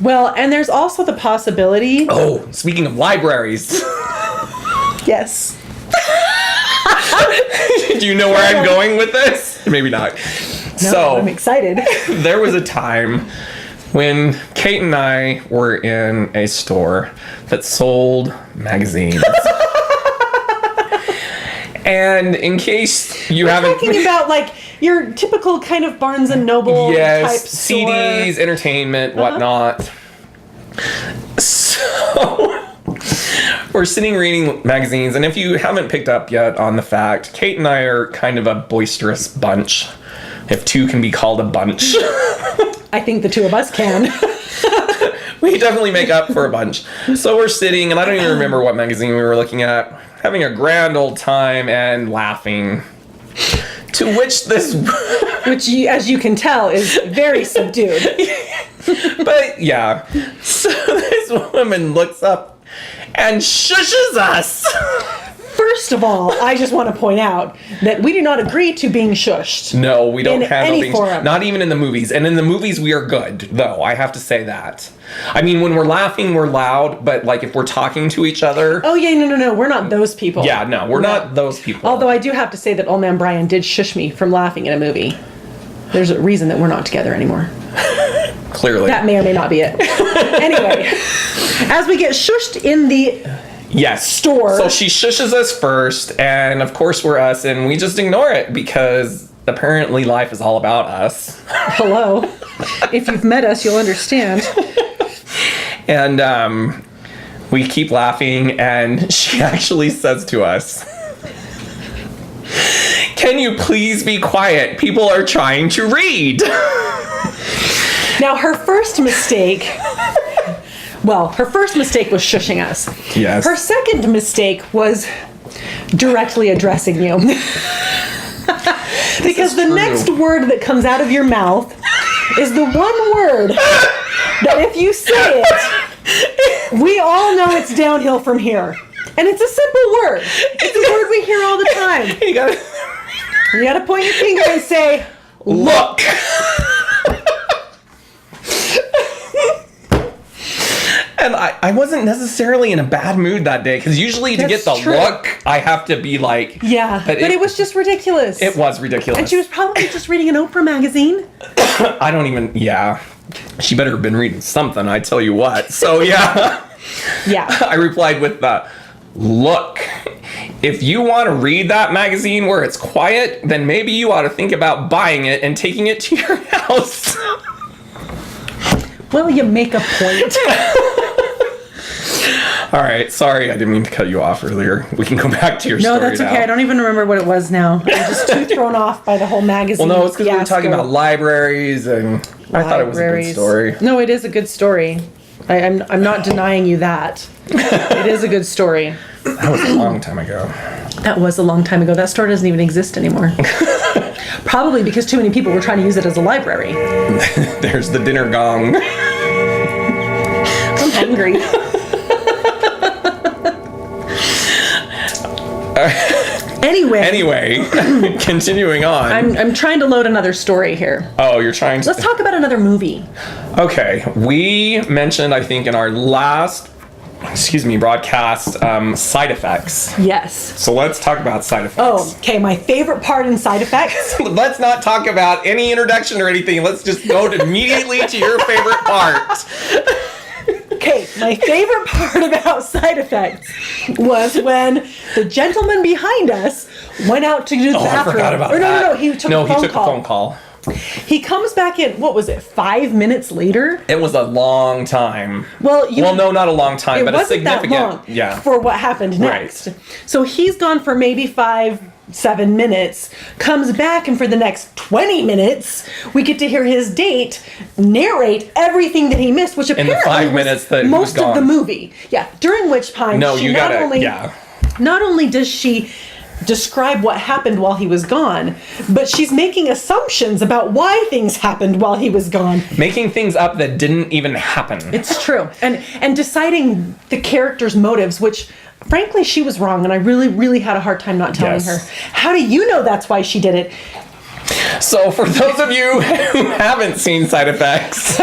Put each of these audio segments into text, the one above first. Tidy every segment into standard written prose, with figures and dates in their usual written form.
Well, and there's also the possibility. Oh, speaking of libraries. Yes. Do you know where I'm going with this? Maybe not. No, So, I'm excited. there was a time when Kate and I were in a store that sold magazines. And in case you haven't... Talking about, like, your typical kind of Barnes & Noble type store. CDs, entertainment, whatnot. So... we're sitting reading magazines, and if you haven't picked up yet on the fact, Kate and I are kind of a boisterous bunch. If two can be called a bunch. I think the two of us can. We definitely make up for a bunch. So we're sitting, and I don't even remember what magazine we were looking at, having a grand old time and laughing. To which this... Which, as you can tell, is very subdued. But, yeah. So this woman looks up and shushes us. First of all, I just want to point out that we do not agree to being shushed. No, we don't handle any things. forum. Not even in the movies. And in the movies, we are good, though. I have to say that. I mean, when we're laughing, we're loud. But, like, if we're talking to each other... Oh, yeah, no. We're not those people. Yeah, no, we're not those people. Although I do have to say that Old Man Brian did shush me from laughing in a movie. There's a reason that we're not together anymore. Clearly. That may or may not be it. Anyway, as we get shushed in the store. So she shushes us first, and of course we're us, and we just ignore it because apparently life is all about us. Hello. If you've met us, you'll understand. And we keep laughing, and she actually says to us, "Can you please be quiet? People are trying to read." Now, her first mistake... Well, her first mistake was shushing us. Yes. Her second mistake was directly addressing you. Because the next word that comes out of your mouth is the one word that if you say it, we all know it's downhill from here. And it's a simple word. It's a word we hear all the time. You gotta point your finger and say, "Look." And I wasn't necessarily in a bad mood that day, because usually to get the look, I have to be like... Yeah, but it was just ridiculous. It was ridiculous. And she was probably just reading an Oprah magazine. I don't even... Yeah. She better have been reading something, I tell you what. So, yeah. Yeah. I replied with the, "Look, if you want to read that magazine where it's quiet, then maybe you ought to think about buying it and taking it to your house." Well, you make a point. All right, sorry, I didn't mean to cut you off earlier. We can go back to your story now. No, that's okay. I don't even remember what it was now. I'm just too thrown off by the whole magazine. Well, no, it's because we were talking about libraries, and I thought it was a good story. No, it is a good story. I'm not denying you that. It is a good story. That was a long time ago. That was a long time ago. That store doesn't even exist anymore. Probably because too many people were trying to use it as a library. There's the dinner gong. I'm hungry. Anyway, continuing on. I'm trying to load another story here. Oh, you're trying to... Let's talk about another movie. Okay, we mentioned, I think, in our last, broadcast, side effects. Yes. So let's talk about side effects. Oh, okay. My favorite part in side effects. Let's not talk about any introduction or anything. Let's just go immediately to your favorite part. Okay, my favorite part about side effects was when the gentleman behind us went out to do the bathroom. I forgot about that. No, he took a phone call. He comes back in, what was it, 5 minutes later? It was a long time. Well, no, not a long time, but a significant... That long yeah. For what happened next. Right. So he's gone for maybe 5-7 minutes, comes back, and for the next 20 minutes, we get to hear his date narrate everything that he missed, which apparently in the 5 minutes that most of the movie. Yeah, during which time not only does she describe what happened while he was gone, but she's making assumptions about why things happened while he was gone. Making things up that didn't even happen. It's true. And deciding the character's motives, which frankly she was wrong, and I really, really had a hard time not telling her. How do you know that's why she did it? So for those of you who haven't seen Side Effects,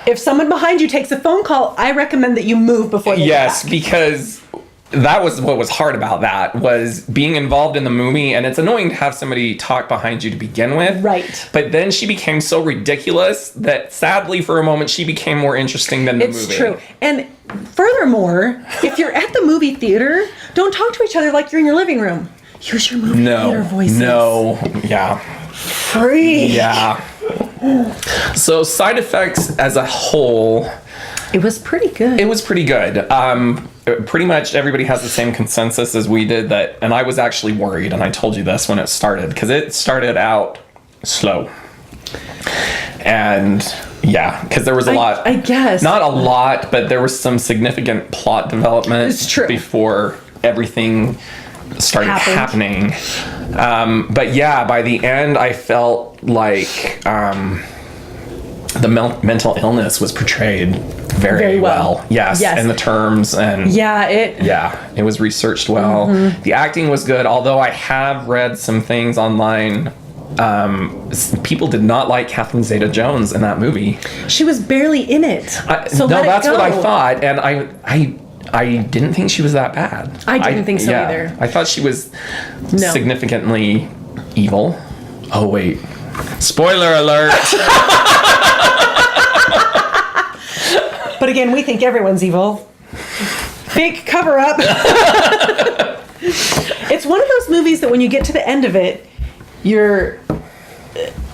If someone behind you takes a phone call, I recommend that you move before they yes, get back. because that was what was hard about that, was being involved in the movie, and it's annoying to have somebody talk behind you to begin with. Right. But then she became so ridiculous that sadly for a moment she became more interesting than the movie. It's true. And furthermore, if you're at the movie theater, don't talk to each other like you're in your living room. Use your movie theater voices. Yeah. Free. Yeah. So Side Effects as a whole, It was pretty good. it was pretty good. Pretty much everybody has the same consensus as we did, that, and I was actually worried, and I told you this when it started, because it started out slow. And yeah, because there was a lot. I guess. Not a lot, but there was some significant plot development It's true. before everything started happening. But yeah, by the end, I felt like the mental illness was portrayed very well. Yes, and the terms and Yeah, it was researched well. The acting was good, although I have read some things online. People did not like Catherine Zeta-Jones in that movie. she was barely in it. So no, let it that's what I go. thought, and I didn't think she was that bad. I didn't think so either. I thought she was No. significantly evil. Oh wait, spoiler alert! But again, we think everyone's evil. Fake cover up. It's one of those movies that when you get to the end of it, you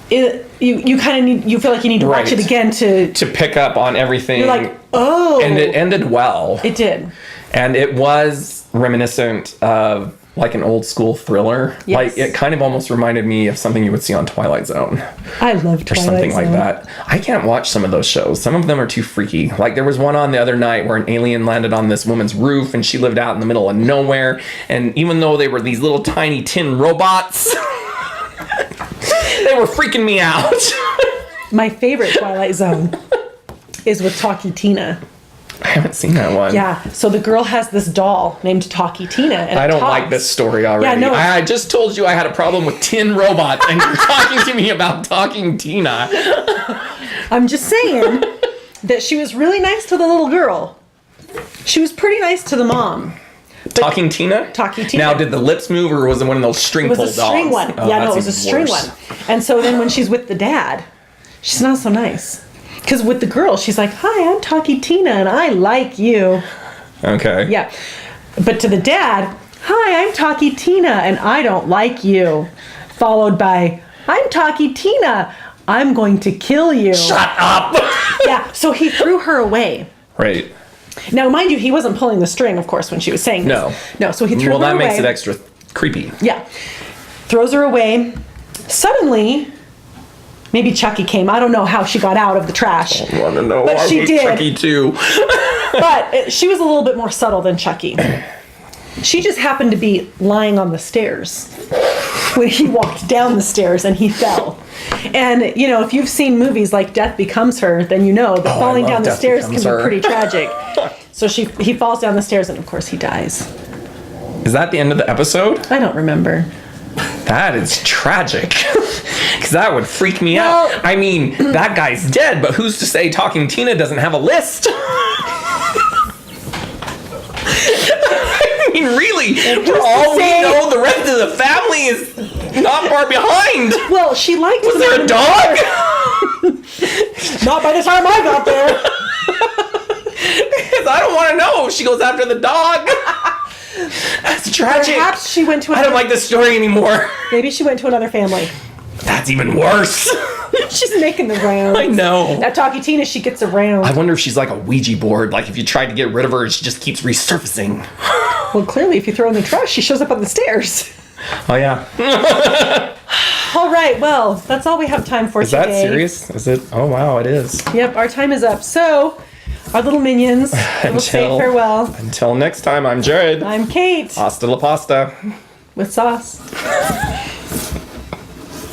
kind of need, you feel like you need to watch Right. it again to To pick up on everything, you're like, oh, and it ended well. it did. And it was reminiscent of like an old school thriller. Yes. Like it kind of almost reminded me of something you would see on Twilight Zone I love Twilight or something like Zone. that. I can't watch some of those shows. Some of them are too freaky. Like there was one on the other night where an alien landed on this woman's roof and she lived out in the middle of nowhere. And even though they were these little tiny tin robots, they were freaking me out. My favorite Twilight Zone is with Talkie Tina. I haven't seen that one. Yeah, so the girl has this doll named Talkie Tina. And I it don't talks. like this story already. Yeah, no. I just told you I had a problem with tin robots, and you're talking to me about Talking Tina. I'm just saying that she was really nice to the little girl. She was pretty nice to the mom. Talking Tina? Talkie Tina. Now, did the lips move, or was it one of those string It was pull a string dogs? one. Oh, Yeah, no, that's it was a even string worse. one. And so then when she's with the dad, she's not so nice. Because with the girl, she's like, hi, I'm Talkie Tina and I like you. Okay. Yeah. But to the dad, hi, I'm Talkie Tina and I don't like you. Followed by, I'm Talkie Tina, I'm going to kill you. Shut up! Yeah, so he threw her away. Right. Now, mind you, he wasn't pulling the string, of course, when she was saying this. No. No, so he threw Well, her that away. makes it extra creepy. Yeah. Throws her away. Suddenly, maybe Chucky came. I don't know how she got out of the trash. I want to know. But I she hate did. Chucky too. But she was a little bit more subtle than Chucky. She just happened to be lying on the stairs when he walked down the stairs and he fell. And, you know, if you've seen movies like Death Becomes Her, then you know that falling love down the Death stairs can Becomes be Her. pretty tragic. So he falls down the stairs and, of course, he dies. Is that the end of the episode? I don't remember. That is tragic. Because that would freak me Well- out. I mean, that guy's dead, but who's to say Talking Tina doesn't have a list? I mean, really, for all we say- know, the rest of the family is not far behind. Well, she liked Was there a dog? Not by the time I got there. Because I don't want to know if she goes after the dog. That's tragic. Perhaps she went to I another, don't like this story anymore. maybe she went to another family. That's even worse. She's making the rounds. I know. That Talkie Tina, she gets around. I wonder if she's like a Ouija board. Like if you tried to get rid of her, she just keeps resurfacing. Well, clearly, if you throw her in the trash, she shows up on the stairs. Oh yeah. All right, well, that's all we have time for Is today. that serious? Is it? Oh wow, it is. Yep, our time is up. So, our little minions will say Until- farewell. Until next time, I'm Jared. I'm Kate Hasta la pasta. with sauce.